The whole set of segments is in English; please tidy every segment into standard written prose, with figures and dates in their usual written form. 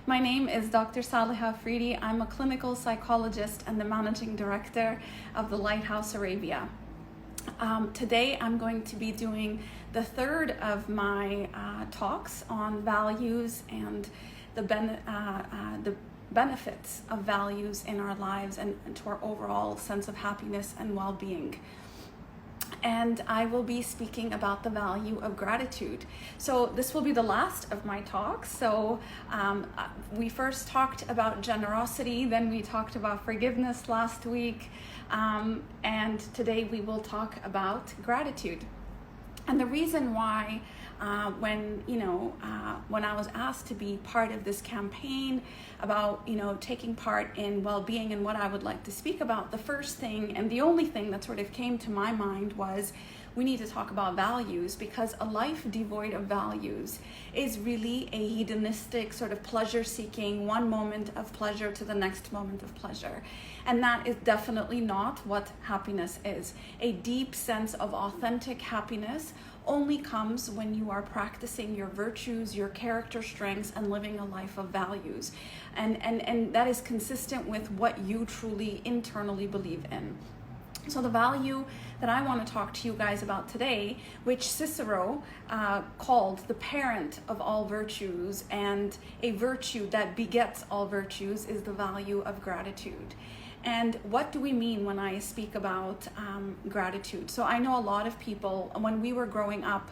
My name is Dr. Saliha Afridi. I'm a clinical psychologist and the managing director of the Lighthouse Arabia. Today I'm going to be doing the third of my talks on values and the benefits of values in our lives and to our overall sense of happiness and well-being. And I will be speaking about the value of gratitude. So this will be the last of my talks. So we first talked about generosity, then we talked about forgiveness last week, and today we will talk about gratitude. And the reason why when I was asked to be part of this campaign about, taking part in well-being and what I would like to speak about, the first thing and the only thing that sort of came to my mind was we need to talk about values, because a life devoid of values is really a hedonistic sort of pleasure-seeking, one moment of pleasure to the next moment of pleasure. And that is definitely not what happiness is. A deep sense of authentic happiness only comes when you are practicing your virtues, your character strengths, and living a life of values. And that is consistent with what you truly internally believe in. So the value that I want to talk to you guys about today, which Cicero called the parent of all virtues and a virtue that begets all virtues, is the value of gratitude. And what do we mean when I speak about gratitude? So I know a lot of people, when we were growing up,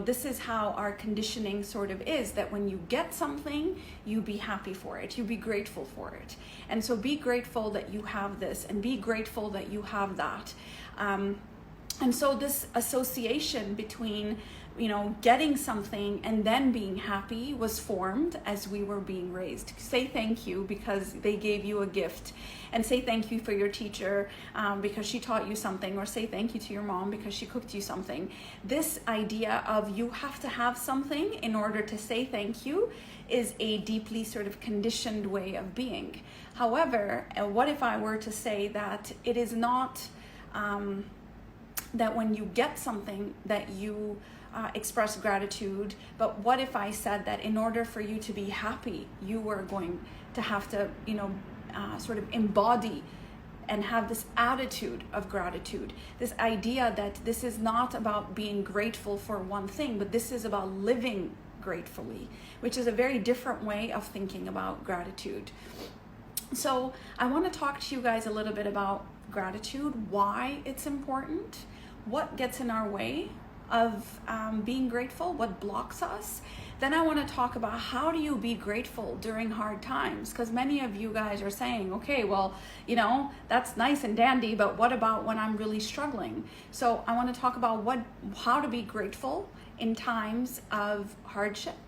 this is how our conditioning sort of is, that when you get something, you be happy for it, you be grateful for it. And so be grateful that you have this, and be grateful that you have that. And so this association between getting something and then being happy was formed as we were being raised. Say thank you because they gave you a gift, and say thank you for your teacher because she taught you something, or say thank you to your mom because she cooked you something. This idea of you have to have something in order to say thank you is a deeply sort of conditioned way of being. However, what if I were to say that it is not that when you get something that you express gratitude, but what if I said that in order for you to be happy, you were going to have to, sort of embody and have this attitude of gratitude, this idea that this is not about being grateful for one thing, but this is about living gratefully, which is a very different way of thinking about gratitude. So I want to talk to you guys a little bit about gratitude, why it's important, what gets in our way of being grateful, what blocks us. Then I want to talk about how do you be grateful during hard times, because many of you guys are saying, okay, well, that's nice and dandy, but what about when I'm really struggling? So I want to talk about how to be grateful in times of hardship,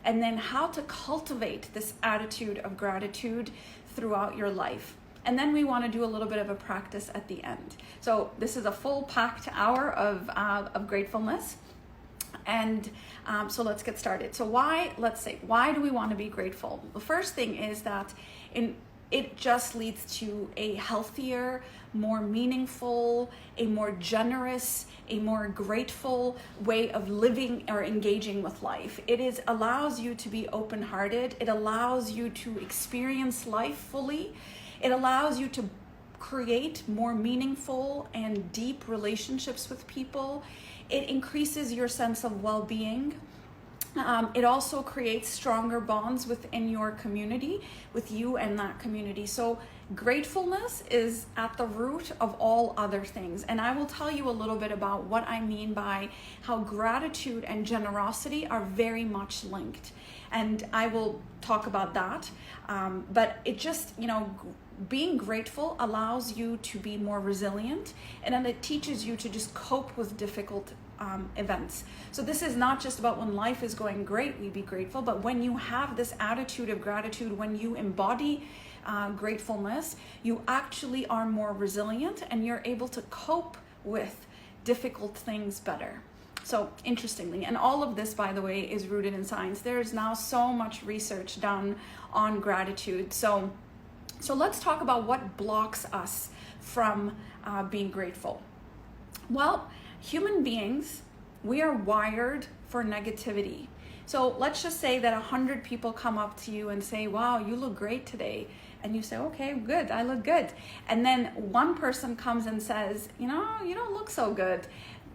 and then how to cultivate this attitude of gratitude throughout your life. And then we want to do a little bit of a practice at the end. So this is a full packed hour of gratefulness. And so let's get started. So why do we want to be grateful? The first thing is that it just leads to a healthier, more meaningful, a more generous, a more grateful way of living or engaging with life. It allows you to be open-hearted. It allows you to experience life fully. It allows you to create more meaningful and deep relationships with people. It increases your sense of well-being. It also creates stronger bonds within your community, with you and that community. So gratefulness is at the root of all other things. And I will tell you a little bit about what I mean by how gratitude and generosity are very much linked. And I will talk about that. But it just, being grateful allows you to be more resilient, and then it teaches you to just cope with difficult events. So this is not just about when life is going great, we be grateful, but when you have this attitude of gratitude, when you embody gratefulness, you actually are more resilient and you're able to cope with difficult things better. So interestingly, and all of this, by the way, is rooted in science. There is now so much research done on gratitude. So let's talk about what blocks us from being grateful. Well, human beings, we are wired for negativity. So let's just say that 100 people come up to you and say, wow, you look great today. And you say, okay, good, I look good. And then one person comes and says, you don't look so good.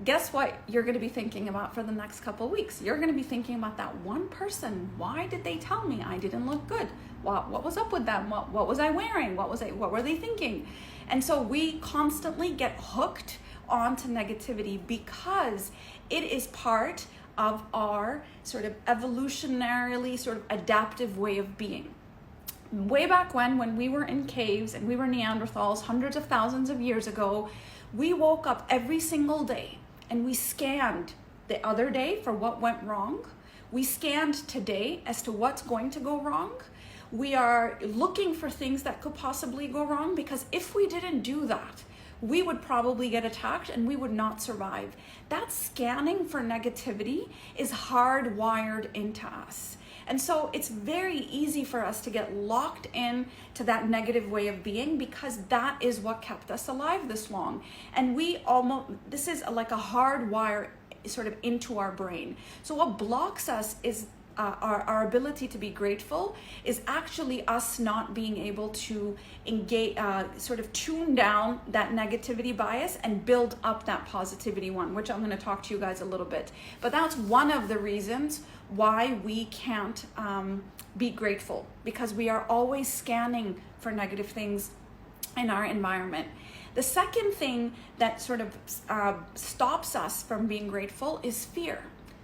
Guess what you're going to be thinking about for the next couple of weeks? You're going to be thinking about that one person. Why did they tell me I didn't look good? What was up with them? What was I wearing? What were they thinking? And so we constantly get hooked onto negativity because it is part of our sort of evolutionarily sort of adaptive way of being. Way back when we were in caves and we were Neanderthals hundreds of thousands of years ago, we woke up every single day and we scanned the other day for what went wrong. We scanned today as to what's going to go wrong. We are looking for things that could possibly go wrong, because if we didn't do that, we would probably get attacked and we would not survive. That scanning for negativity is hardwired into us. And so it's very easy for us to get locked in to that negative way of being, because that is what kept us alive this long. And this is like a hard wire sort of into our brain. So what blocks us is our ability to be grateful is actually us not being able to engage, sort of tune down that negativity bias and build up that positivity one, which I'm going to talk to you guys a little bit. But that's one of the reasons why we can't be grateful, because we are always scanning for negative things in our environment. The second thing that sort of stops us from being grateful is fear.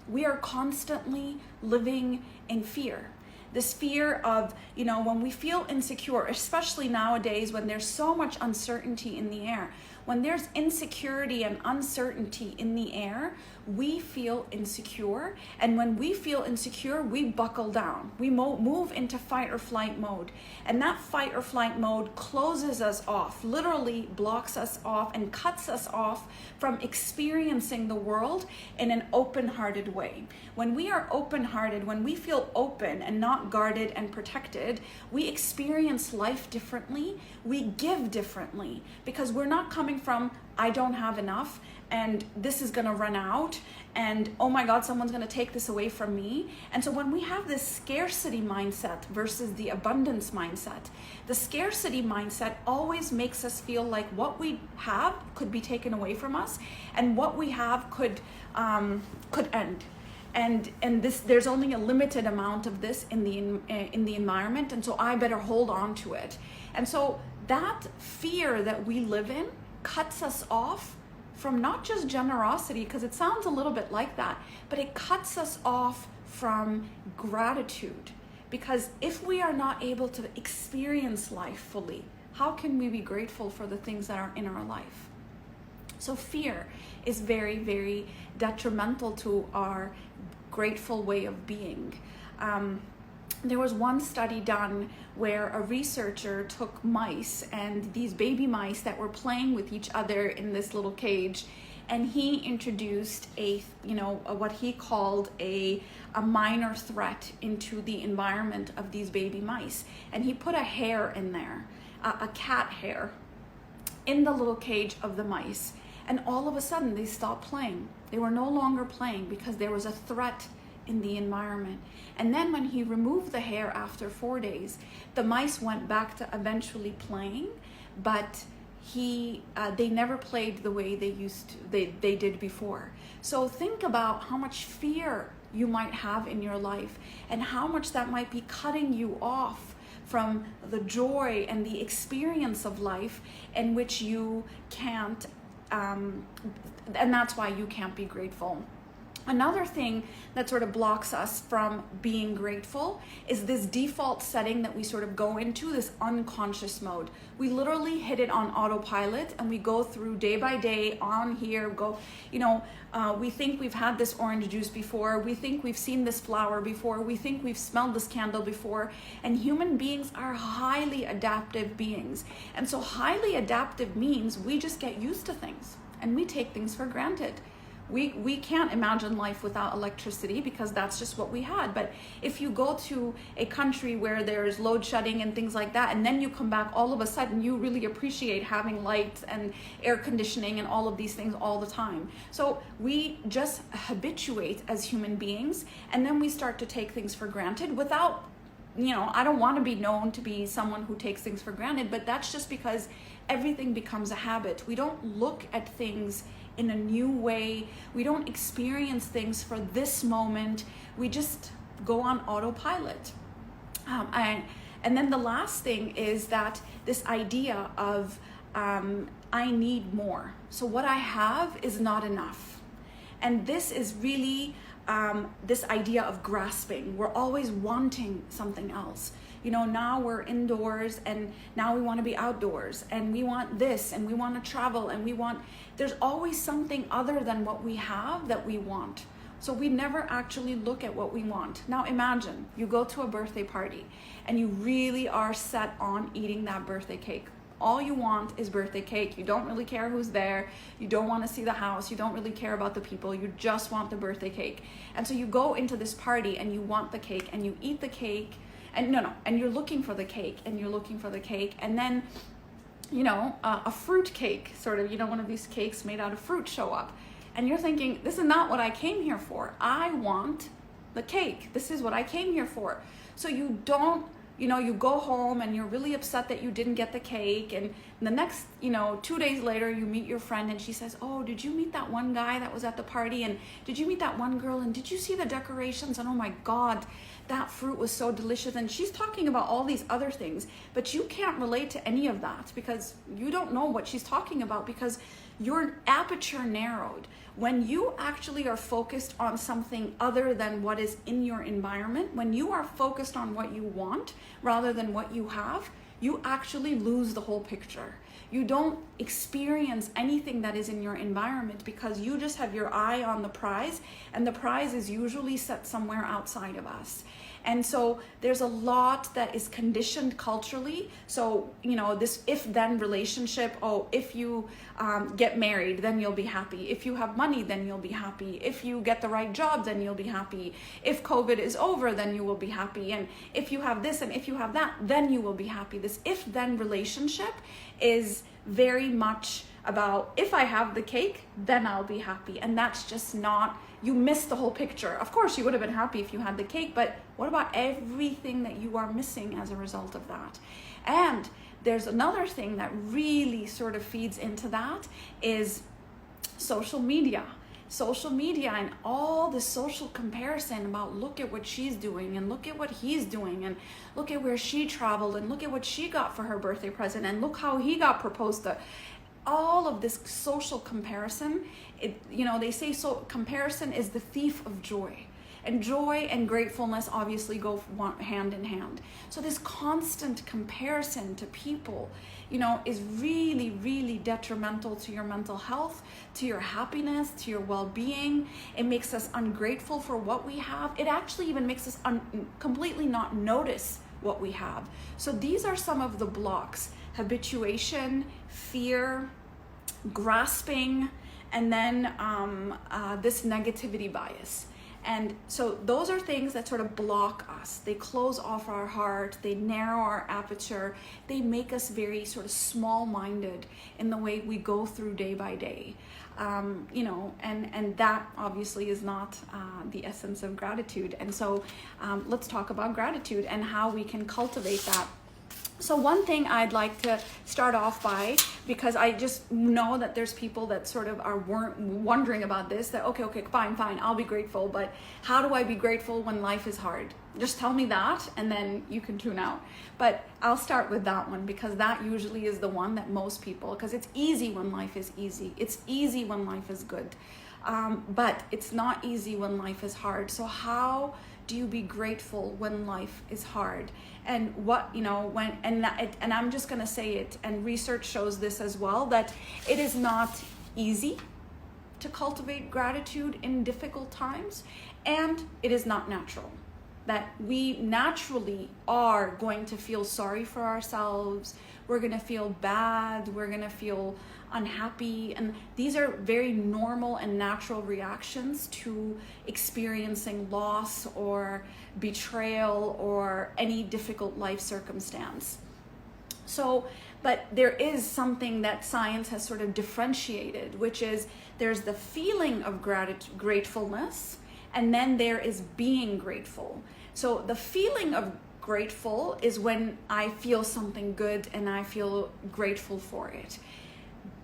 We are constantly living in fear. This fear of, when we feel insecure, especially nowadays when there's so much uncertainty in the air, when there's insecurity and uncertainty in the air, we feel insecure. And when we feel insecure, we buckle down. We move into fight or flight mode. And that fight or flight mode closes us off, literally blocks us off and cuts us off from experiencing the world in an open-hearted way. When we are open-hearted, when we feel open and not guarded and protected, we experience life differently. We give differently, because we're not coming from, I don't have enough and this is going to run out and oh my God, someone's going to take this away from me. And so when we have this scarcity mindset versus the abundance mindset, the scarcity mindset always makes us feel like what we have could be taken away from us and what we have could end. And this, there's only a limited amount of this in the environment, and so I better hold on to it. And so that fear that we live in cuts us off from not just generosity, because it sounds a little bit like that, but it cuts us off from gratitude. Because if we are not able to experience life fully, how can we be grateful for the things that are in our life? So fear is very, very detrimental to our grateful way of being. There was one study done where a researcher took mice, and these baby mice that were playing with each other in this little cage, and he introduced what he called a minor threat into the environment of these baby mice. And he put a hair in there, a cat hair, in the little cage of the mice. And all of a sudden they stopped playing. They were no longer playing because there was a threat in the environment. And then when he removed the hair after 4 days, the mice went back to eventually playing, but they never played the way they did before. So think about how much fear you might have in your life and how much that might be cutting you off from the joy and the experience of life in which you can't, and that's why you can't be grateful. Another thing that sort of blocks us from being grateful is this default setting that we sort of go into, this unconscious mode. We literally hit it on autopilot and we go through day by day on here, we think we've had this orange juice before, we think we've seen this flower before, we think we've smelled this candle before, and human beings are highly adaptive beings. And so highly adaptive means we just get used to things and we take things for granted. We can't imagine life without electricity because that's just what we had. But if you go to a country where there's load shedding and things like that, and then you come back, all of a sudden you really appreciate having lights and air conditioning and all of these things all the time. So we just habituate as human beings, and then we start to take things for granted without, I don't want to be known to be someone who takes things for granted, but that's just because everything becomes a habit. We don't look at things in a new way. We don't experience things for this moment. We just go on autopilot. And then the last thing is that this idea of I need more. So what I have is not enough. And this is really this idea of grasping. We're always wanting something else. Now we're indoors and now we want to be outdoors, and we want this and we want to travel, and there's always something other than what we have that we want. So we never actually look at what we want. Now imagine you go to a birthday party and you really are set on eating that birthday cake. All you want is birthday cake. You don't really care who's there. You don't want to see the house. You don't really care about the people. You just want the birthday cake. And so you go into this party and you want the cake and you eat the cake. And and you're looking for the cake and you're looking for the cake. And then, a fruit cake, sort of, one of these cakes made out of fruit show up. And you're thinking, this is not what I came here for. I want the cake. This is what I came here for. So you don't, you go home and you're really upset that you didn't get the cake. And the next, 2 days later, you meet your friend and she says, oh, did you meet that one guy that was at the party? And did you meet that one girl? And did you see the decorations? And oh my God, that fruit was so delicious. And she's talking about all these other things, but you can't relate to any of that because you don't know what she's talking about, because your aperture narrowed. When you actually are focused on something other than what is in your environment, when you are focused on what you want rather than what you have, you actually lose the whole picture. You don't experience anything that is in your environment because you just have your eye on the prize, and the prize is usually set somewhere outside of us. And so there's a lot that is conditioned culturally. So, this if-then relationship, if you get married, then you'll be happy. If you have money, then you'll be happy. If you get the right job, then you'll be happy. If COVID is over, then you will be happy. And if you have this and if you have that, then you will be happy. This if-then relationship is very much about, if I have the cake, then I'll be happy. And that's just not, you miss the whole picture. Of course, you would have been happy if you had the cake, but what about everything that you are missing as a result of that? And there's another thing that really sort of feeds into that is social media. Social media and all the social comparison about, look at what she's doing and look at what he's doing and look at where she traveled and look at what she got for her birthday present and look how he got proposed to. All of this social comparison, they say comparison is the thief of joy. And joy and gratefulness obviously go hand in hand. So this constant comparison to people, is really, really detrimental to your mental health, to your happiness, to your well-being. It makes us ungrateful for what we have. It actually even makes us completely not notice what we have. So these are some of the blocks: habituation, fear, grasping, and then this negativity bias. And so those are things that sort of block us. They close off our heart, they narrow our aperture, they make us very sort of small-minded in the way we go through day by day. And that obviously is not the essence of gratitude. And so let's talk about gratitude and how we can cultivate that. So one thing I'd like to start off by, because I just know that there's people that sort of are wondering about this, that okay, fine, I'll be grateful, but how do I be grateful when life is hard? Just tell me that and then you can tune out. But I'll start with that one because that usually is the one that most people, because it's easy when life is easy. It's easy when life is good. But it's not easy when life is hard. So how do you be grateful when life is hard? And what, and I'm just going to say it, and research shows this as well, that it is not easy to cultivate gratitude in difficult times, and it is not natural. that we naturally are going to feel sorry for ourselves. We're going to feel bad. We're going to feel unhappy. And these are very normal and natural reactions to experiencing loss or betrayal or any difficult life circumstance. So, but there is something that science has sort of differentiated, which is there's the feeling of gratefulness, and then there is being grateful. So the feeling of grateful is when I feel something good and I feel grateful for it.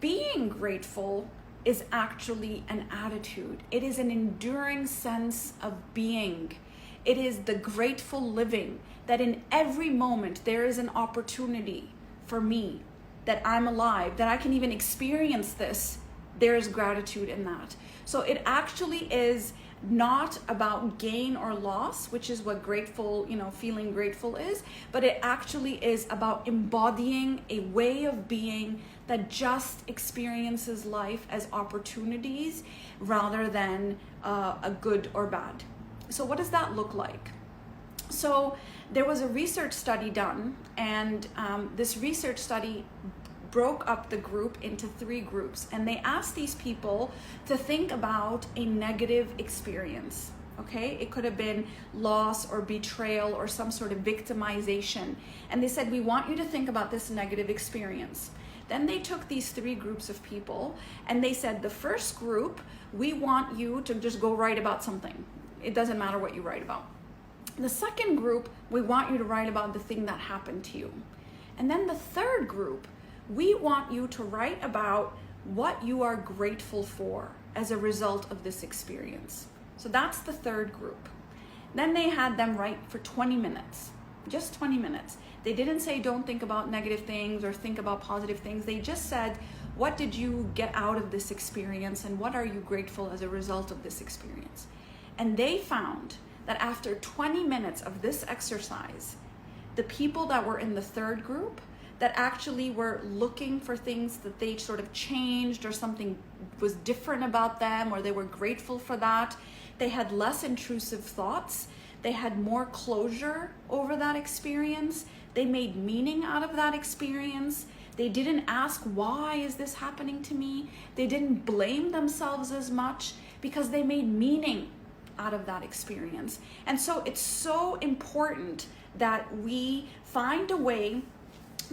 Being grateful is actually an attitude. It is an enduring sense of being. It is the grateful living, that in every moment there is an opportunity for me, that I'm alive, that I can even experience this. There is gratitude in that. So it actually is not about gain or loss, which is what grateful, feeling grateful is, but it actually is about embodying a way of being that just experiences life as opportunities rather than a good or bad. So what does that look like? So there was a research study done, and this research study broke up the group into 3 groups, and they asked these people to think about a negative experience. Okay, it could have been loss or betrayal or some sort of victimization, and they said, we want you to think about this negative experience. Then they took these 3 groups of people and they said, the first group, we want you to just go write about something. It doesn't matter what you write about. The second group, we want you to write about the thing that happened to you. And then the third group, we want you to write about what you are grateful for as a result of this experience. So that's the third group. Then they had them write for 20 minutes, just 20 minutes. They didn't say don't think about negative things or think about positive things. They just said, what did you get out of this experience and what are you grateful as a result of this experience? And they found that after 20 minutes of this exercise, the people that were in the third group that actually were looking for things that they sort of changed or something was different about them or they were grateful for that, they had less intrusive thoughts, they had more closure over that experience, they made meaning out of that experience, they didn't ask, why is this happening to me? They didn't blame themselves as much because they made meaning out of that experience. And so it's so important that we find a way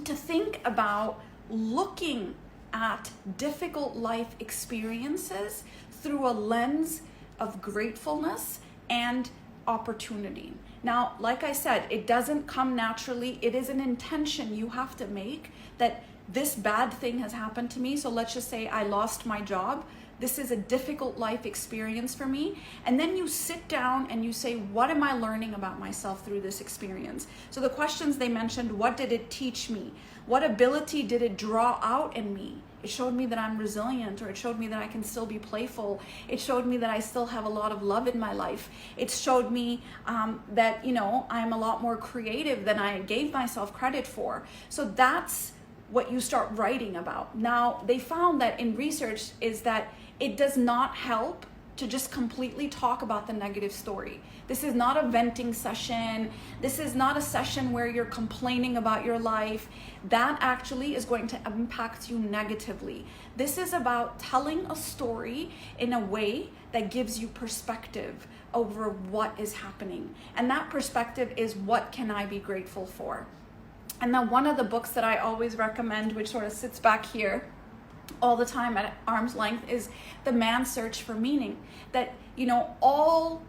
to think about looking at difficult life experiences through a lens of gratefulness and opportunity. Now, like I said, it doesn't come naturally. It is an intention you have to make that this bad thing has happened to me. So let's just say I lost my job. This is a difficult life experience for me. And then you sit down and you say, what am I learning about myself through this experience? So the questions they mentioned, what did it teach me? What ability did it draw out in me? It showed me that I'm resilient, or it showed me that I can still be playful. It showed me that I still have a lot of love in my life. It showed me that, I'm a lot more creative than I gave myself credit for. So that's what you start writing about. Now, they found that in research is that it does not help to just completely talk about the negative story. This is not a venting session. This is not a session where you're complaining about your life. That actually is going to impact you negatively. This is about telling a story in a way that gives you perspective over what is happening. And that perspective is, what can I be grateful for? And then one of the books that I always recommend, which sort of sits back here all the time at arm's length, is The Man's Search for Meaning. That, all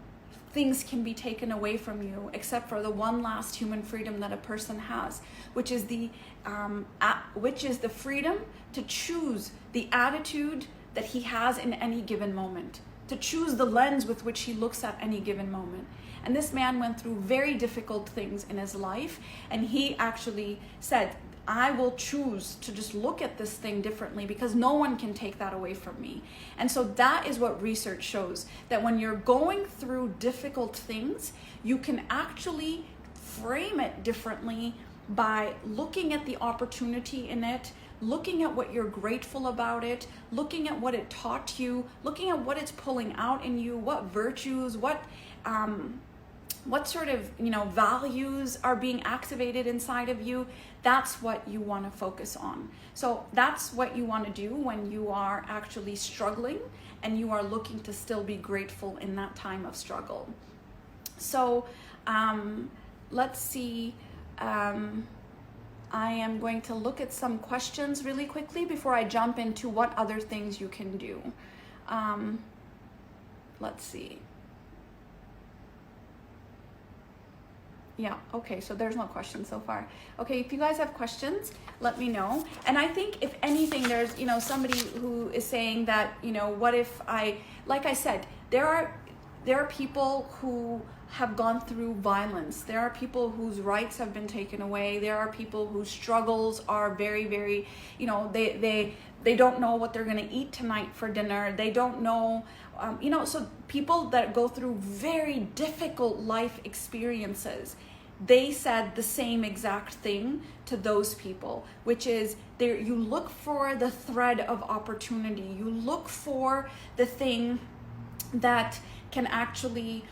things can be taken away from you except for the one last human freedom that a person has, which is the freedom to choose the attitude that he has in any given moment, to choose the lens with which he looks at any given moment. And this man went through very difficult things in his life, and he actually said, I will choose to just look at this thing differently because no one can take that away from me. And so that is what research shows, that when you're going through difficult things, you can actually frame it differently by looking at the opportunity in it, looking at what you're grateful about it, looking at what it taught you, looking at what it's pulling out in you, what virtues, what what sort of, values are being activated inside of you. That's what you want to focus on. So that's what you want to do when you are actually struggling and you are looking to still be grateful in that time of struggle. So let's see. I am going to look at some questions really quickly before I jump into what other things you can do. Let's see. Yeah, okay, so there's no questions so far. Okay, if you guys have questions, let me know. And I think if anything, there's, somebody who is saying that, what if like I said, there are people who have gone through violence. There are people whose rights have been taken away. There are people whose struggles are very, very, they don't know what they're going to eat tonight for dinner. They don't know, so people that go through very difficult life experiences, they said the same exact thing to those people, which is you look for the thread of opportunity. You look for the thing that can actually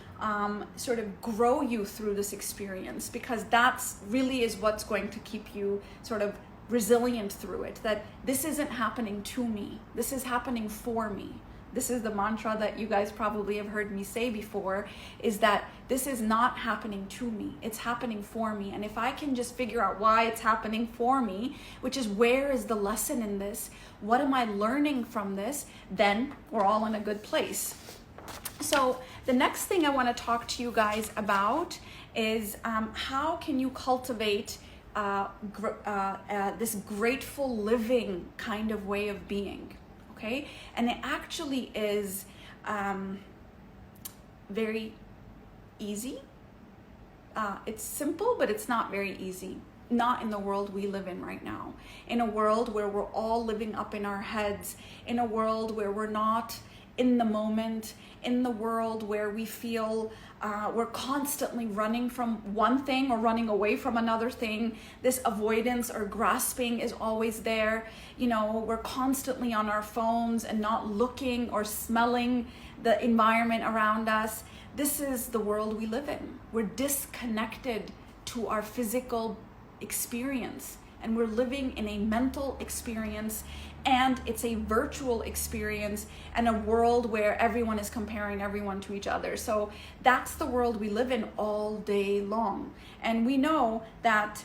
sort of grow you through this experience, because that's really is what's going to keep you sort of resilient through it. That this isn't happening to me, this is happening for me. This is the mantra that you guys probably have heard me say before, is that this is not happening to me, it's happening for me. And if I can just figure out why it's happening for me, which is where is the lesson in this, what am I learning from this, then we're all in a good place. So the next thing I want to talk to you guys about is how can you cultivate this grateful living kind of way of being, okay? And it actually is very easy. It's simple, but it's not very easy. Not in the world we live in right now. In a world where we're all living up in our heads, in a world where we're not in the moment, in the world where we feel we're constantly running from one thing or running away from another thing. This avoidance or grasping is always there. We're constantly on our phones and not looking or smelling the environment around us. This is the world we live in. We're disconnected to our physical experience, and we're living in a mental experience, and it's a virtual experience, and a world where everyone is comparing everyone to each other. So that's the world we live in all day long. And we know that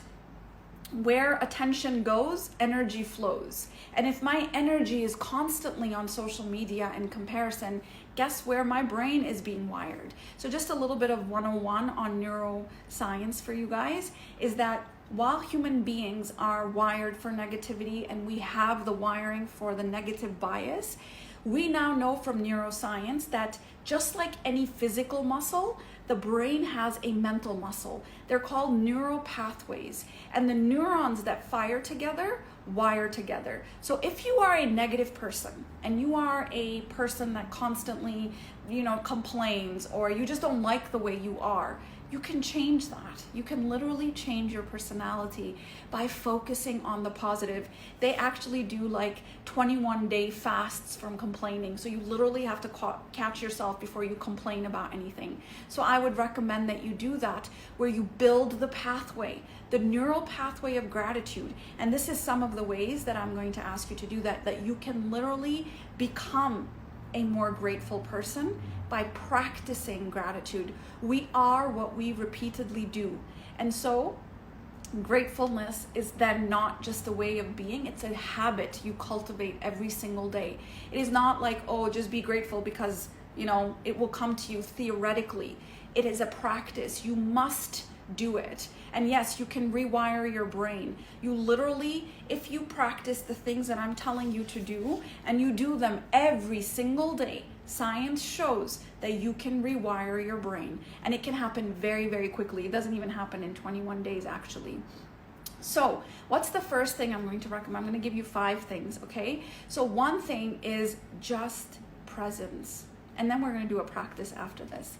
where attention goes, energy flows. And if my energy is constantly on social media and comparison, guess where my brain is being wired? So just a little bit of 101 on neuroscience for you guys is that while human beings are wired for negativity and we have the wiring for the negative bias, we now know from neuroscience that just like any physical muscle, the brain has a mental muscle. They're called neural pathways, and the neurons that fire together wire together. So if you are a negative person and you are a person that constantly, complains, or you just don't like the way you are, you can change that. You can literally change your personality by focusing on the positive. They actually do like 21-day fasts from complaining. So you literally have to catch yourself before you complain about anything. So I would recommend that you do that, where you build the pathway, the neural pathway of gratitude. And this is some of the ways that I'm going to ask you to do that you can literally become a more grateful person by practicing gratitude. We are what we repeatedly do. And so gratefulness is then not just a way of being, it's a habit you cultivate every single day. It is not like, just be grateful because, it will come to you theoretically. It is a practice. You must do it. And yes, you can rewire your brain. You literally, if you practice the things that I'm telling you to do, and you do them every single day, science shows that you can rewire your brain, and it can happen very, very quickly. It doesn't even happen in 21 days, actually. So what's the first thing I'm going to recommend? I'm going to give you 5 things, okay? So one thing is just presence, and then we're going to do a practice after this.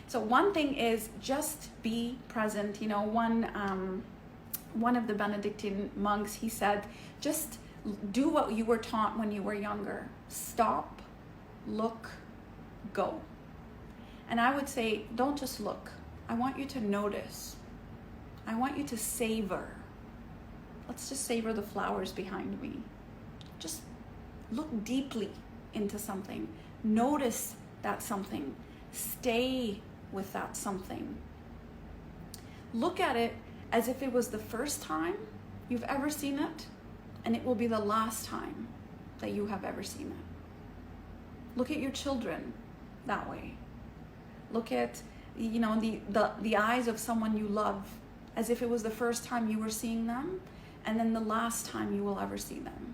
So one thing is just be present. One of the Benedictine monks, he said, just do what you were taught when you were younger. Stop, look, go. And I would say, don't just look. I want you to notice. I want you to savor. Let's just savor the flowers behind me. Just look deeply into something. Notice that something. Stay with that something. Look at it as if it was the first time you've ever seen it, and it will be the last time that you have ever seen it. Look at your children that way. Look at, the eyes of someone you love as if it was the first time you were seeing them, and then the last time you will ever see them.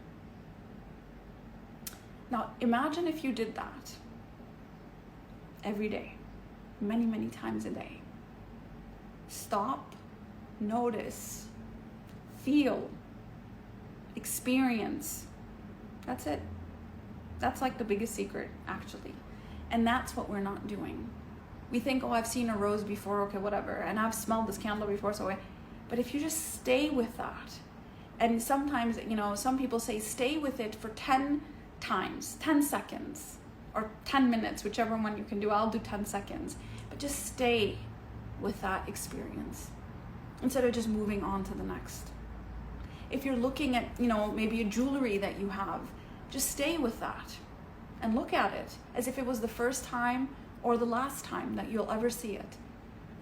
Now, imagine if you did that every day, many, many times a day. Stop, notice, feel, experience. That's it. That's like the biggest secret, actually. And that's what we're not doing. We think, oh, I've seen a rose before, okay, whatever. And I've smelled this candle before, but if you just stay with that, and sometimes, some people say stay with it for 10 times, 10 seconds, or 10 minutes, whichever one you can do. I'll do 10 seconds. But just stay with that experience instead of just moving on to the next. If you're looking at, maybe a jewelry that you have, just stay with that and look at it as if it was the first time or the last time that you'll ever see it.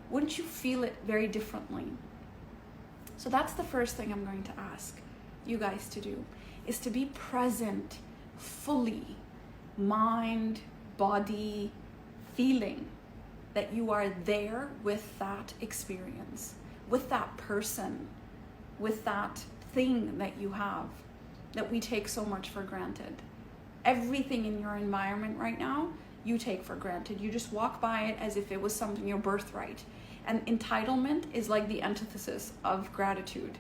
Wouldn't you feel it very differently? So that's the first thing I'm going to ask you guys to do, is to be present fully, mind, body, feeling that you are there with that experience, with that person, with that thing that you have that we take so much for granted. Everything in your environment right now, you take for granted. You just walk by it as if it was something, your birthright. And entitlement is like the antithesis of gratitude.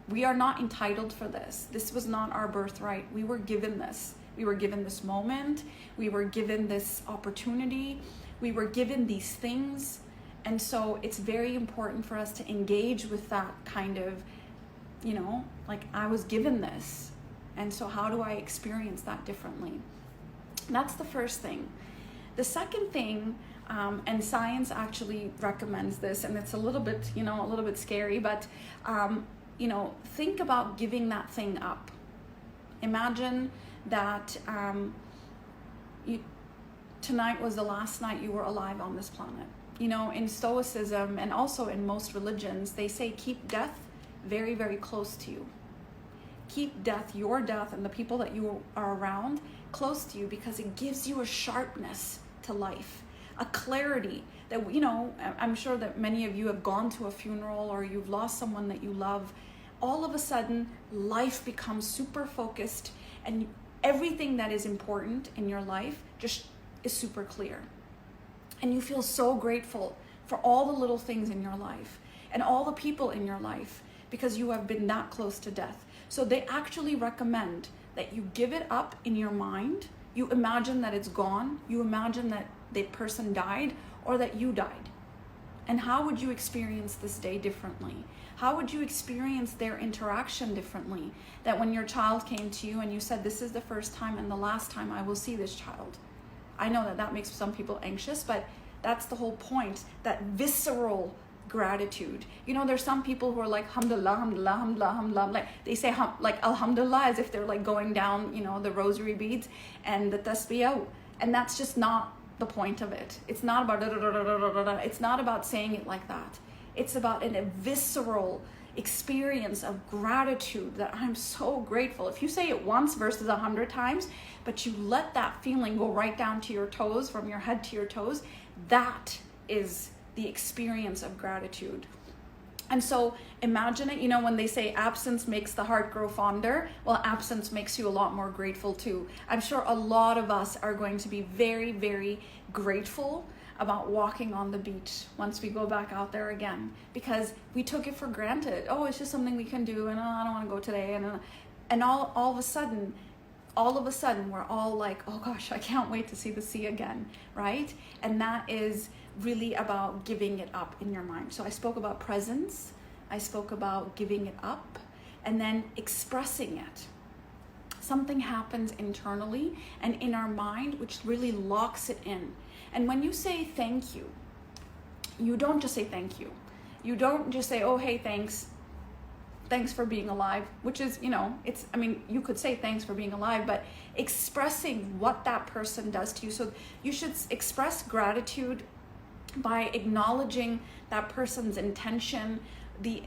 We are not entitled for this. This was not our birthright. We were given this. We were given this moment. We were given this opportunity. We were given these things. And so it's very important for us to engage with that kind of, like, I was given this. And so how do I experience that differently? That's the first thing. The second thing, and science actually recommends this, and it's a little bit scary, but, think about giving that thing up. Imagine that tonight was the last night you were alive on this planet. In Stoicism and also in most religions, they say keep death very, very close to you. Keep death, your death, and the people that you are around close to you, because it gives you a sharpness to life, a clarity that, I'm sure that many of you have gone to a funeral or you've lost someone that you love. All of a sudden, life becomes super focused, and everything that is important in your life just is super clear. And you feel so grateful for all the little things in your life and all the people in your life, because you have been that close to death. So they actually recommend that you give it up in your mind. You imagine that it's gone. You imagine that the person died or that you died. And how would you experience this day differently? How would you experience their interaction differently? That when your child came to you and you said, this is the first time and the last time I will see this child. I know that makes some people anxious, but that's the whole point, that visceral gratitude. There's some people who are like, alhamdulillah, alhamdulillah, alhamdulillah, alhamdulillah. Like they say like alhamdulillah as if they're like going down, the rosary beads and the tasbih. And that's just not the point of it. It's not about it's not about saying it like that. It's about a visceral experience of gratitude, that I'm so grateful. If you say it once versus 100 times, but you let that feeling go right down to your toes, from your head to your toes, that is the experience of gratitude. And so imagine it, when they say absence makes the heart grow fonder, well, absence makes you a lot more grateful too. I'm sure a lot of us are going to be very, very grateful about walking on the beach once we go back out there again, because we took it for granted. Oh, it's just something we can do, and I don't want to go today. And all of a sudden, we're all like, oh gosh, I can't wait to see the sea again, right? And that is really about giving it up in your mind. So I spoke about presence, I spoke about giving it up, and then expressing it. Something happens internally and in our mind which really locks it in. And when you say thank you, you don't just say thank you. You don't just say, oh, hey, thanks for being alive, which is, you could say thanks for being alive, but expressing what that person does to you. So you should express gratitude by acknowledging that person's intention, the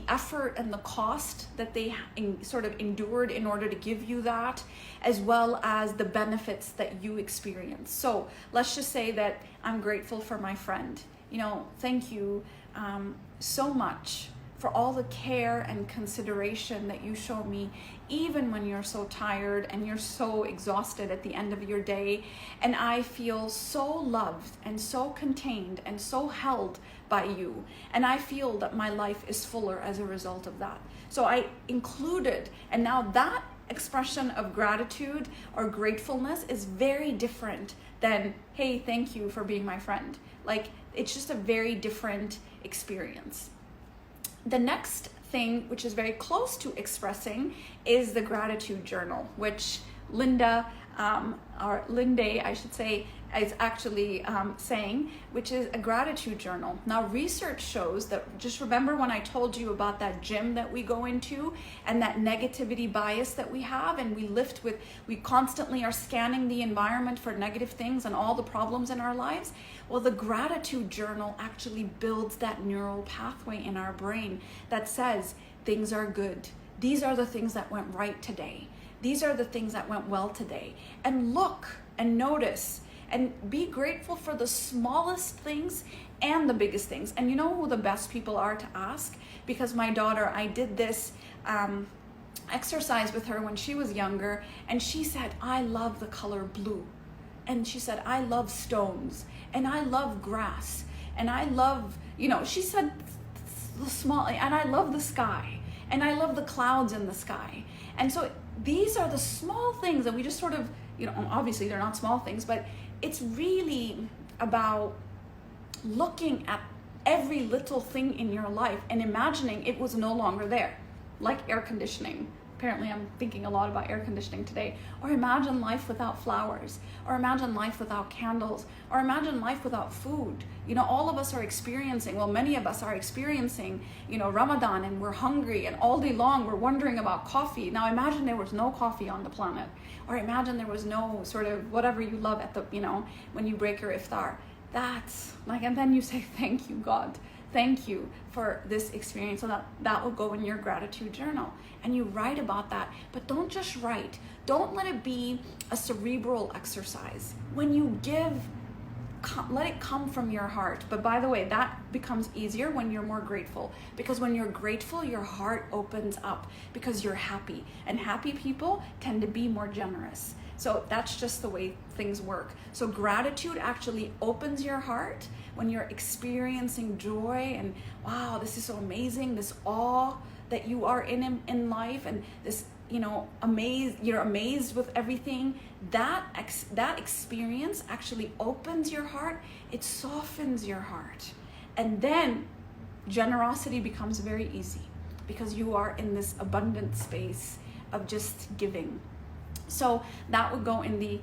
effort and the cost that they sort of endured in order to give you that, as well as the benefits that you experience. So let's just say that I'm grateful for my friend. Thank you so much for all the care and consideration that you show me, even when you're so tired and you're so exhausted at the end of your day. And I feel so loved and so contained and so held by you. And I feel that my life is fuller as a result of that. So I included, and now that expression of gratitude or gratefulness is very different than, hey, thank you for being my friend. Like, it's just a very different experience. The next thing, which is very close to expressing, is the gratitude journal, which Linda, or Linde, I should say, is actually saying, which is a gratitude journal. Now, research shows that, just remember when I told you about that gym that we go into and that negativity bias that we have, and we constantly are scanning the environment for negative things and all the problems in our lives. Well, the gratitude journal actually builds that neural pathway in our brain that says things are good. These are the things that went right today. These are the things that went well today. And look and notice and be grateful for the smallest things and the biggest things. And you know who the best people are to ask? Because my daughter, I did this exercise with her when she was younger, and she said, I love the color blue. And she said, I love stones, and I love grass, and I love, she said the small, and I love the sky, and I love the clouds in the sky. And so these are the small things that we just sort of, obviously they're not small things, but it's really about looking at every little thing in your life and imagining it was no longer there, like air conditioning. Apparently I'm thinking a lot about air conditioning today. Or imagine life without flowers, or imagine life without candles, or imagine life without food. All of us are experiencing, many of us are experiencing, Ramadan, and we're hungry, and all day long we're wondering about coffee. Now imagine there was no coffee on the planet, or imagine there was no sort of whatever you love at the, when you break your iftar. That's like, and then you say, thank you, God. Thank you for this experience. So that will go in your gratitude journal, and you write about that. But don't just write. Don't let it be a cerebral exercise. When you give, let it come from your heart. But by the way, that becomes easier when you're more grateful, because when you're grateful, your heart opens up because you're happy, and happy people tend to be more generous. So that's just the way things work. So gratitude actually opens your heart when you're experiencing joy and, wow, this is so amazing, this awe that you are in life, and this, you're amazed with everything. That experience actually opens your heart. It softens your heart. And then generosity becomes very easy because you are in this abundant space of just giving. So that would go in the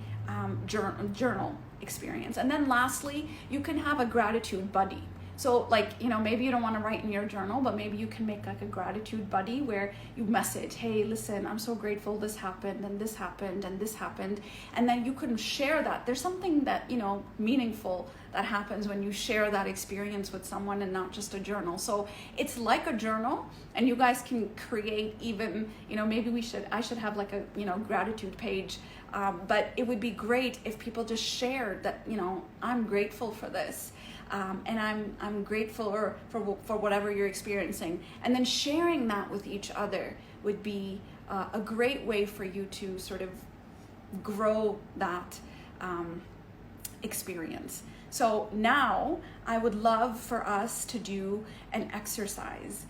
journal experience. And then lastly, you can have a gratitude buddy. So maybe you don't want to write in your journal, but maybe you can make like a gratitude buddy where you message, hey, listen, I'm so grateful this happened, and this happened, and this happened. And then you can share that. There's something that, meaningful that happens when you share that experience with someone and not just a journal. So it's like a journal, and you guys can create even, maybe I should have like a, gratitude page. But it would be great if people just shared that, I'm grateful for this. And I'm grateful for whatever you're experiencing. And then sharing that with each other would be a great way for you to sort of grow that experience. So now I would love for us to do an exercise,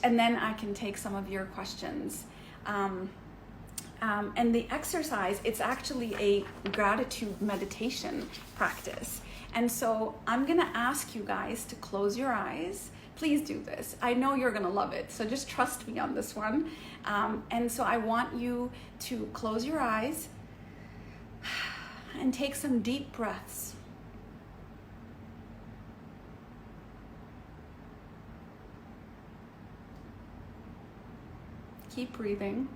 and then I can take some of your questions. And the exercise, it's actually a gratitude meditation practice. And so I'm gonna ask you guys to close your eyes. Please do this. I know you're gonna love it, so just trust me on this one. And so I want you to close your eyes and take some deep breaths. Keep breathing.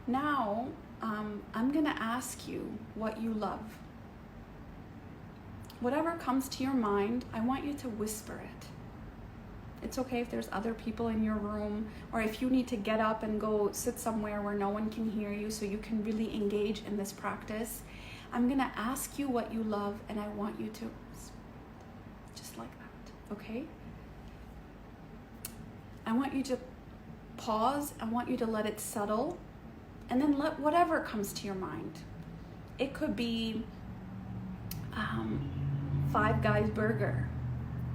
Now, I'm going to ask you what you love. Whatever comes to your mind, I want you to whisper it. It's okay if there's other people in your room, or if you need to get up and go sit somewhere where no one can hear you so you can really engage in this practice. I'm going to ask you what you love, and I want you to just like that, okay? I want you to pause. I want you to let it settle, and then let whatever comes to your mind. It could be Five Guys burger,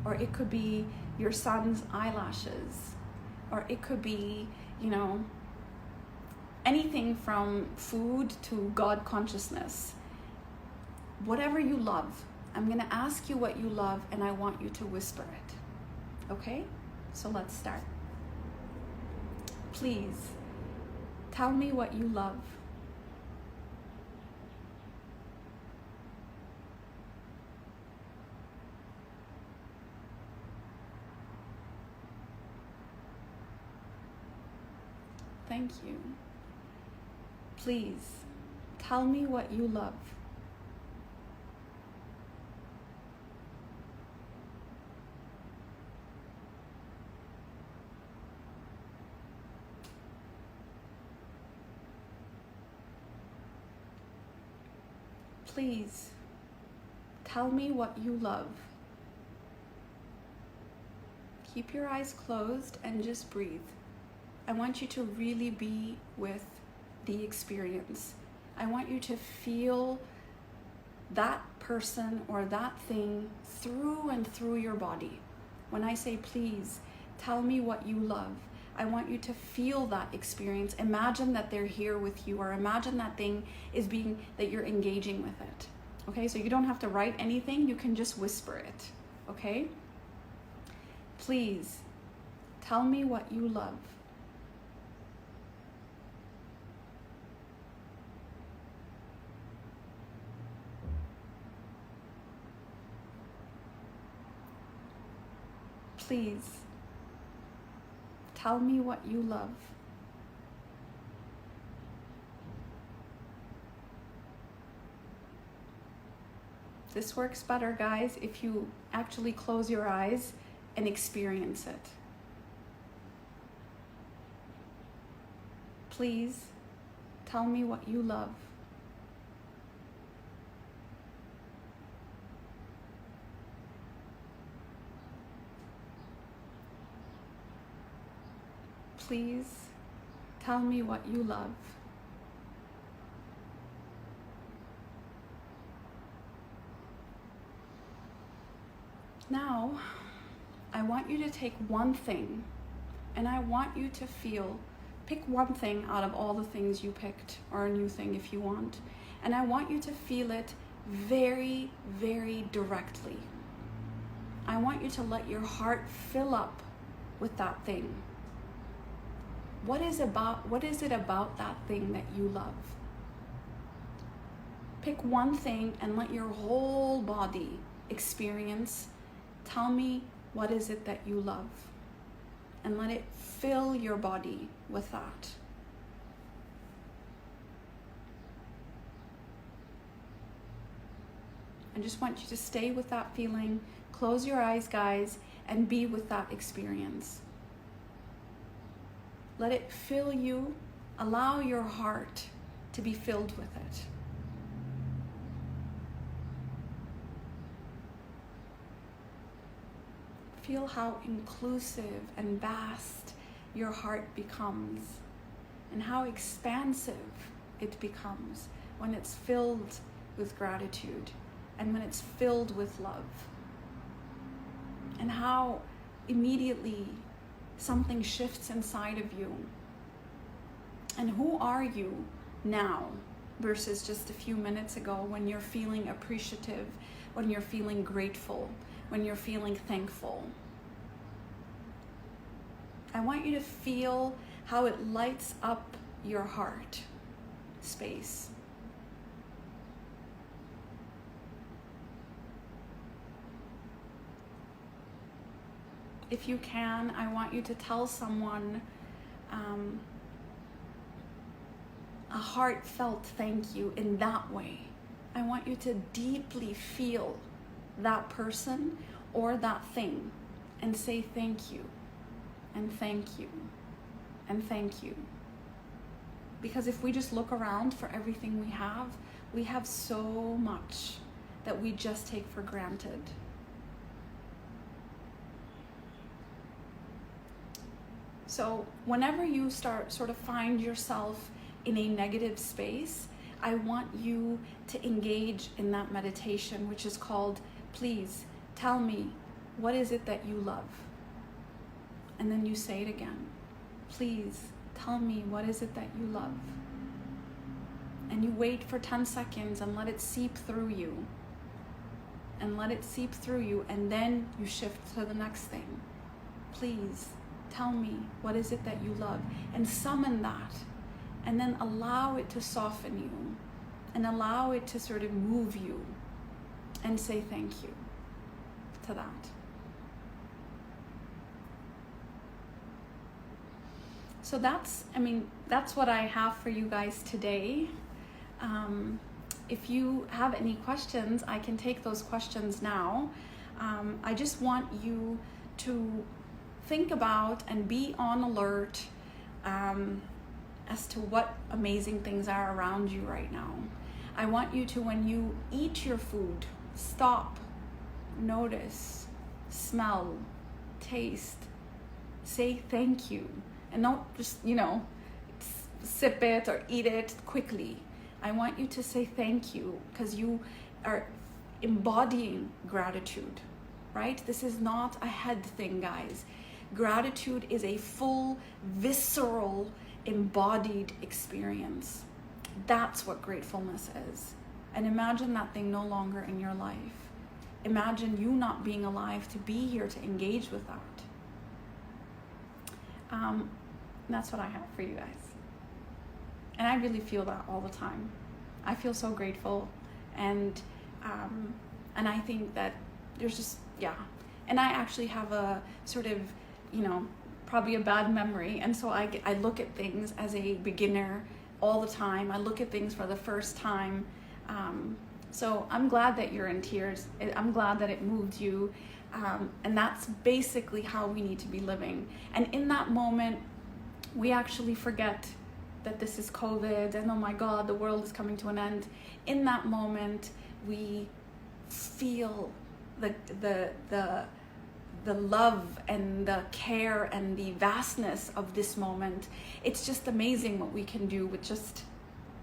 or it could be your son's eyelashes, or it could be, anything from food to God consciousness. Whatever you love, I'm going to ask you what you love, and I want you to whisper it. Okay? So let's start. Please, tell me what you love. Thank you. Please, tell me what you love. Please, tell me what you love. Keep your eyes closed and just breathe. I want you to really be with the experience. I want you to feel that person or that thing through and through your body. When I say, please, tell me what you love, I want you to feel that experience. Imagine that they're here with you, or imagine that thing is that you're engaging with it. Okay, so you don't have to write anything, you can just whisper it. Okay? Please, tell me what you love. Please, tell me what you love. This works better, guys, if you actually close your eyes and experience it. Please, tell me what you love. Please, tell me what you love. Now, I want you to take one thing, and I want you to pick one thing out of all the things you picked, or a new thing if you want, and I want you to feel it very, very directly. I want you to let your heart fill up with that thing. What is it about that thing that you love? Pick one thing and let your whole body experience. Tell me, what is it that you love? And let it fill your body with that. I just want you to stay with that feeling. Close your eyes, guys, and be with that experience. Let it fill you. Allow your heart to be filled with it. Feel how inclusive and vast your heart becomes, and how expansive it becomes when it's filled with gratitude and when it's filled with love. And how immediately something shifts inside of you. And who are you now versus just a few minutes ago, when you're feeling appreciative, when you're feeling grateful, when you're feeling thankful? I want you to feel how it lights up your heart space. if you can, I want you to tell someone a heartfelt thank you in that way. I want you to deeply feel that person or that thing and say thank you, and thank you, and thank you. Because if we just look around for everything we have so much that we just take for granted. So whenever you sort of find yourself in a negative space, I want you to engage in that meditation, which is called, please tell me, what is it that you love? And then you say it again. Please tell me, what is it that you love? And you wait for 10 seconds and let it seep through you. And let it seep through you, and then you shift to the next thing. Please tell me, what is it that you love? And summon that. And then allow it to soften you. And allow it to sort of move you. And say thank you to that. So that's what I have for you guys today. If you have any questions, I can take those questions now. I just want you to think about and be on alert as to what amazing things are around you right now. I want you to, when you eat your food, stop, notice, smell, taste, say thank you. And don't just, sip it or eat it quickly. I want you to say thank you, because you are embodying gratitude, right? This is not a head thing, guys. Gratitude is a full, visceral, embodied experience. That's what gratefulness is. And imagine that thing no longer in your life. Imagine you not being alive to be here to engage with that. That's what I have for you guys. And I really feel that all the time. I feel so grateful, and I think that there's just, and I actually have a sort of, probably a bad memory, and so I look at things as a beginner all the time. I look at things for the first time. So I'm glad that you're in tears. I'm glad that it moved you, and that's basically how we need to be living. And in that moment, we actually forget that this is COVID and oh my God, the world is coming to an end. In that moment, we feel the love and the care and the vastness of this moment. It's just amazing what we can do with just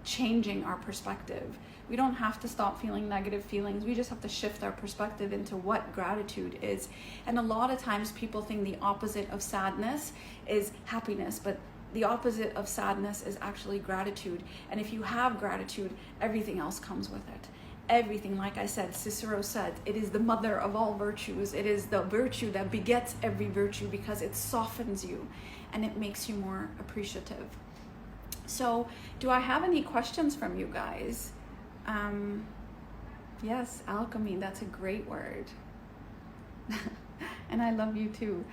changing our perspective. We don't have to stop feeling negative feelings. We just have to shift our perspective into what gratitude is. And a lot of times people think the opposite of sadness is happiness, but the opposite of sadness is actually gratitude. And if you have gratitude, everything else comes with it. Everything, like I said, Cicero said, it is the mother of all virtues. It is the virtue that begets every virtue, because it softens you and it makes you more appreciative. So, do I have any questions from you guys? Yes, alchemy, that's a great word. And I love you too.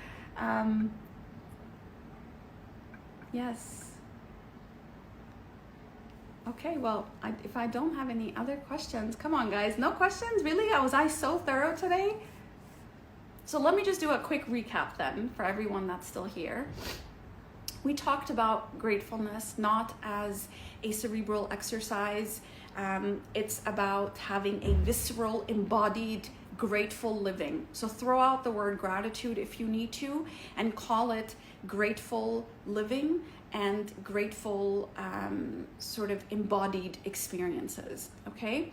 Yes. Okay, well, if I don't have any other questions, come on guys, no questions? Really? Was I so thorough today? So let me just do a quick recap then for everyone that's still here. We talked about gratefulness not as a cerebral exercise. It's about having a visceral, embodied, grateful living. So throw out the word gratitude if you need to and call it grateful living and grateful sort of embodied experiences, okay?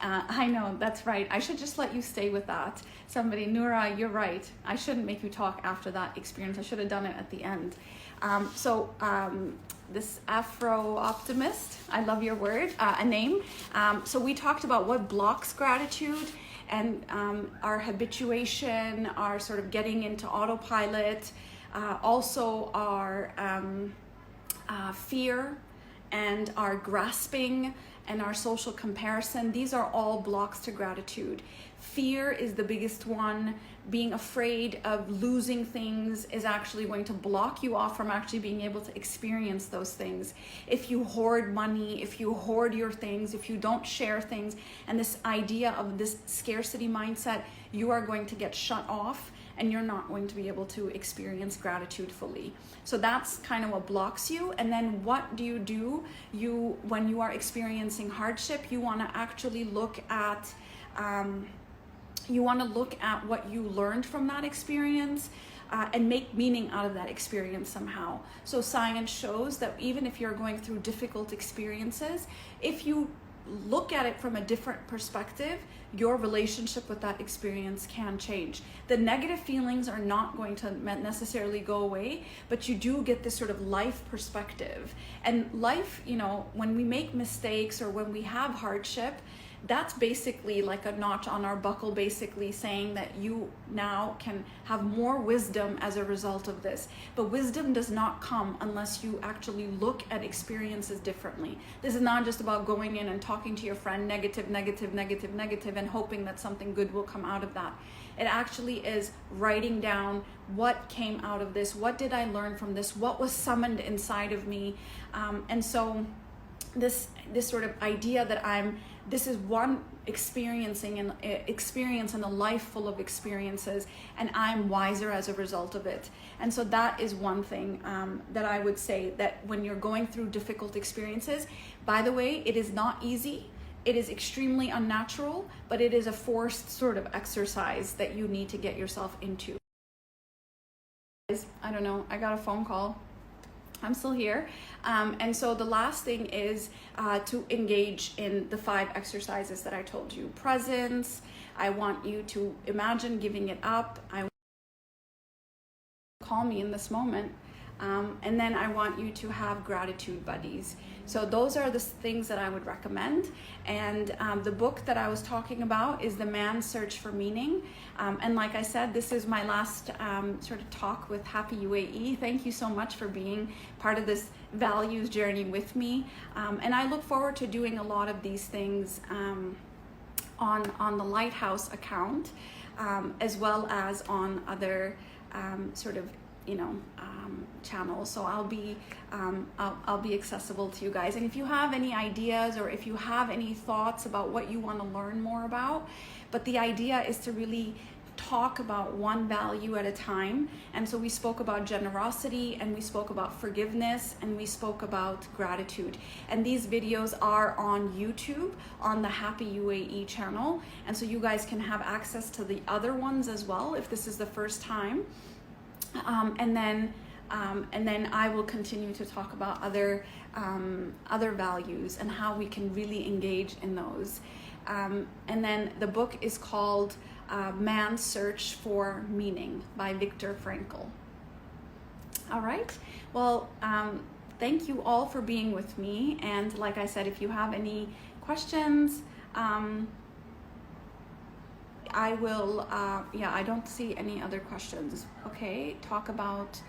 I know, that's right. I should just let you stay with that. Somebody, Noura, you're right. I shouldn't make you talk after that experience. I should have done it at the end. This Afro-optimist, I love your word, a name. So we talked about what blocks gratitude and our habituation, our sort of getting into autopilot, also our fear and our grasping and our social comparison. These are all blocks to gratitude. Fear is the biggest one. Being afraid of losing things is actually going to block you off from actually being able to experience those things. If you hoard money, if you hoard your things, if you don't share things, and this idea of this scarcity mindset, you are going to get shut off and you're not going to be able to experience gratitude fully. So that's kind of what blocks you. And then what do? When you are experiencing hardship, you want to actually look at what you learned from that experience and make meaning out of that experience somehow. So science shows that even if you're going through difficult experiences, if you look at it from a different perspective, your relationship with that experience can change. The negative feelings are not going to necessarily go away, but you do get this sort of life perspective. And life, when we make mistakes or when we have hardship, that's basically like a notch on our buckle, basically saying that you now can have more wisdom as a result of this. But wisdom does not come unless you actually look at experiences differently. This is not just about going in and talking to your friend negative, and hoping that something good will come out of that. It actually is writing down what came out of this, what did I learn from this, what was summoned inside of me. And so this sort of idea that this is one experience in a life full of experiences, and I'm wiser as a result of it. And so that is one thing that I would say, that when you're going through difficult experiences, by the way, it is not easy. It is extremely unnatural, but it is a forced sort of exercise that you need to get yourself into. I don't know, I got a phone call. I'm still here. And so the last thing is to engage in the 5 exercises that I told you. Presence. I want you to imagine giving it up. Call me in this moment. And then I want you to have gratitude buddies. So those are the things that I would recommend. And the book that I was talking about is The Man's Search for Meaning. And like I said, this is my last sort of talk with Happy UAE. Thank you so much for being part of this values journey with me. And I look forward to doing a lot of these things on the Lighthouse account, as well as on other sort of channels. So I'll be accessible to you guys. And if you have any ideas or if you have any thoughts about what you want to learn more about, but the idea is to really talk about one value at a time. And so we spoke about generosity, and we spoke about forgiveness, and we spoke about gratitude. And these videos are on YouTube on the Happy UAE channel. And so you guys can have access to the other ones as well if this is the first time. And then I will continue to talk about other values and how we can really engage in those. And then the book is called Man's Search for Meaning by Viktor Frankl. All right. Well, thank you all for being with me. And like I said, if you have any questions, I will, I don't see any other questions. Okay, talk about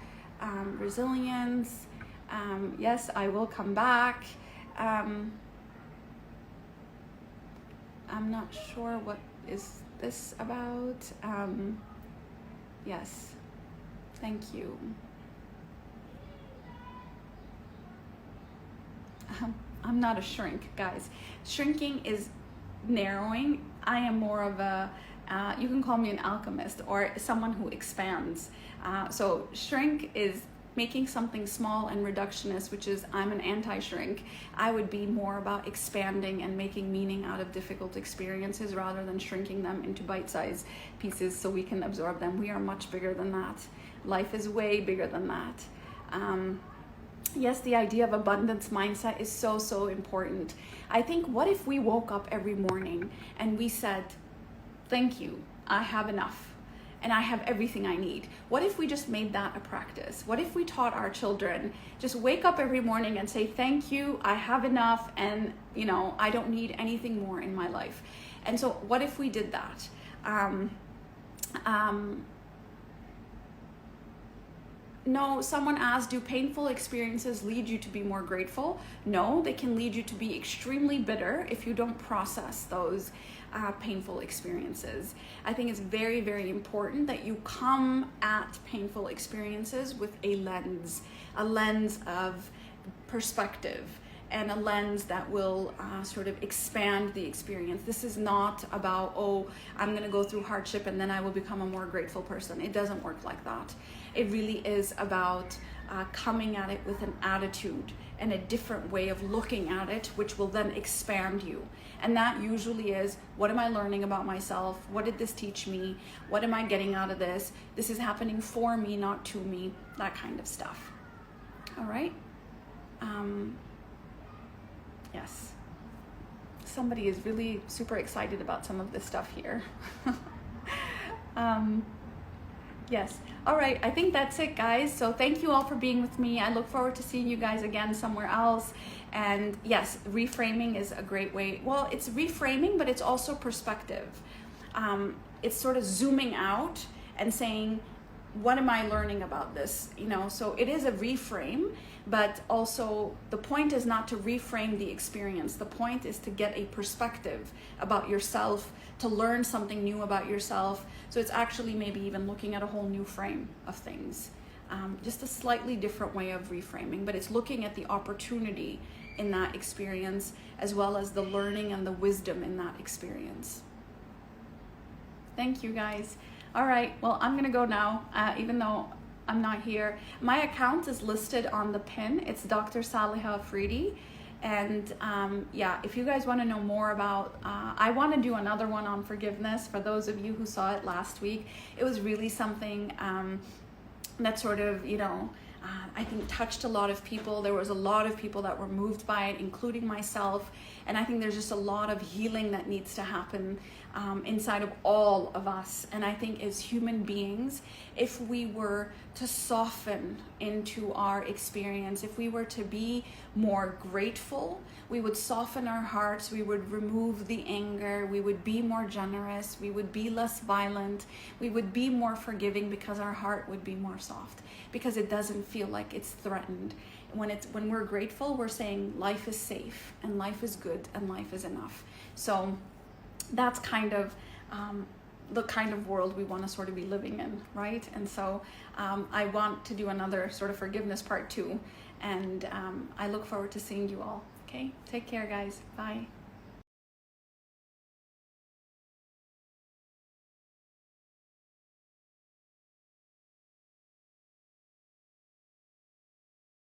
resilience. Yes, I will come back. I'm not sure what is this about. Yes, thank you. I'm not a shrink, guys. Shrinking is narrowing. I am more of a you can call me an alchemist or someone who expands. So shrink is making something small and reductionist, which is I'm an anti-shrink. I would be more about expanding and making meaning out of difficult experiences rather than shrinking them into bite-sized pieces so we can absorb them. We are much bigger than that. Life is way bigger than that. Yes, the idea of abundance mindset is so, so important. I think, what if we woke up every morning and we said, thank you, I have enough and I have everything I need? What if we just made that a practice? What if we taught our children, just wake up every morning and say, thank you, I have enough, and I don't need anything more in my life. And so what if we did that? no, someone asked, do painful experiences lead you to be more grateful? No, they can lead you to be extremely bitter if you don't process those painful experiences. I think it's very, very important that you come at painful experiences with a lens of perspective, and a lens that will sort of expand the experience. This is not about, oh, I'm gonna go through hardship and then I will become a more grateful person. It doesn't work like that. It really is about coming at it with an attitude and a different way of looking at it, which will then expand you. And that usually is, what am I learning about myself? What did this teach me? What am I getting out of this? This is happening for me, not to me, that kind of stuff. All right? Yes. Somebody is really super excited about some of this stuff here. Yes. All right. I think that's it, guys. So thank you all for being with me. I look forward to seeing you guys again somewhere else. And yes, reframing is a great way. Well, it's reframing, but it's also perspective. It's sort of zooming out and saying, what am I learning about this? You know, so it is a reframe, but also the point is not to reframe the experience. The point is to get a perspective about yourself, to learn something new about yourself. So it's actually maybe even looking at a whole new frame of things. Just a slightly different way of reframing, but it's looking at the opportunity in that experience as well as the learning and the wisdom in that experience. Thank you, guys. All right, well, I'm gonna go now, even though I'm not here. My account is listed on the pin. It's Dr. Saliha Afridi. And yeah, if you guys wanna know more about, I wanna do another one on forgiveness. For those of you who saw it last week, it was really something that sort of, you know, I think touched a lot of people. There was a lot of people that were moved by it, including myself. And I think there's just a lot of healing that needs to happen inside of all of us. And I think as human beings, if we were to soften into our experience, if we were to be more grateful, we would soften our hearts, we would remove the anger, we would be more generous, we would be less violent, we would be more forgiving, because our heart would be more soft, because it doesn't feel like it's threatened. When we're grateful, we're saying life is safe and life is good and life is enough. So that's kind of the kind of world we want to sort of be living in, right? And so I want to do another sort of forgiveness part 2, and I look forward to seeing you all. Okay, take care, guys. Bye.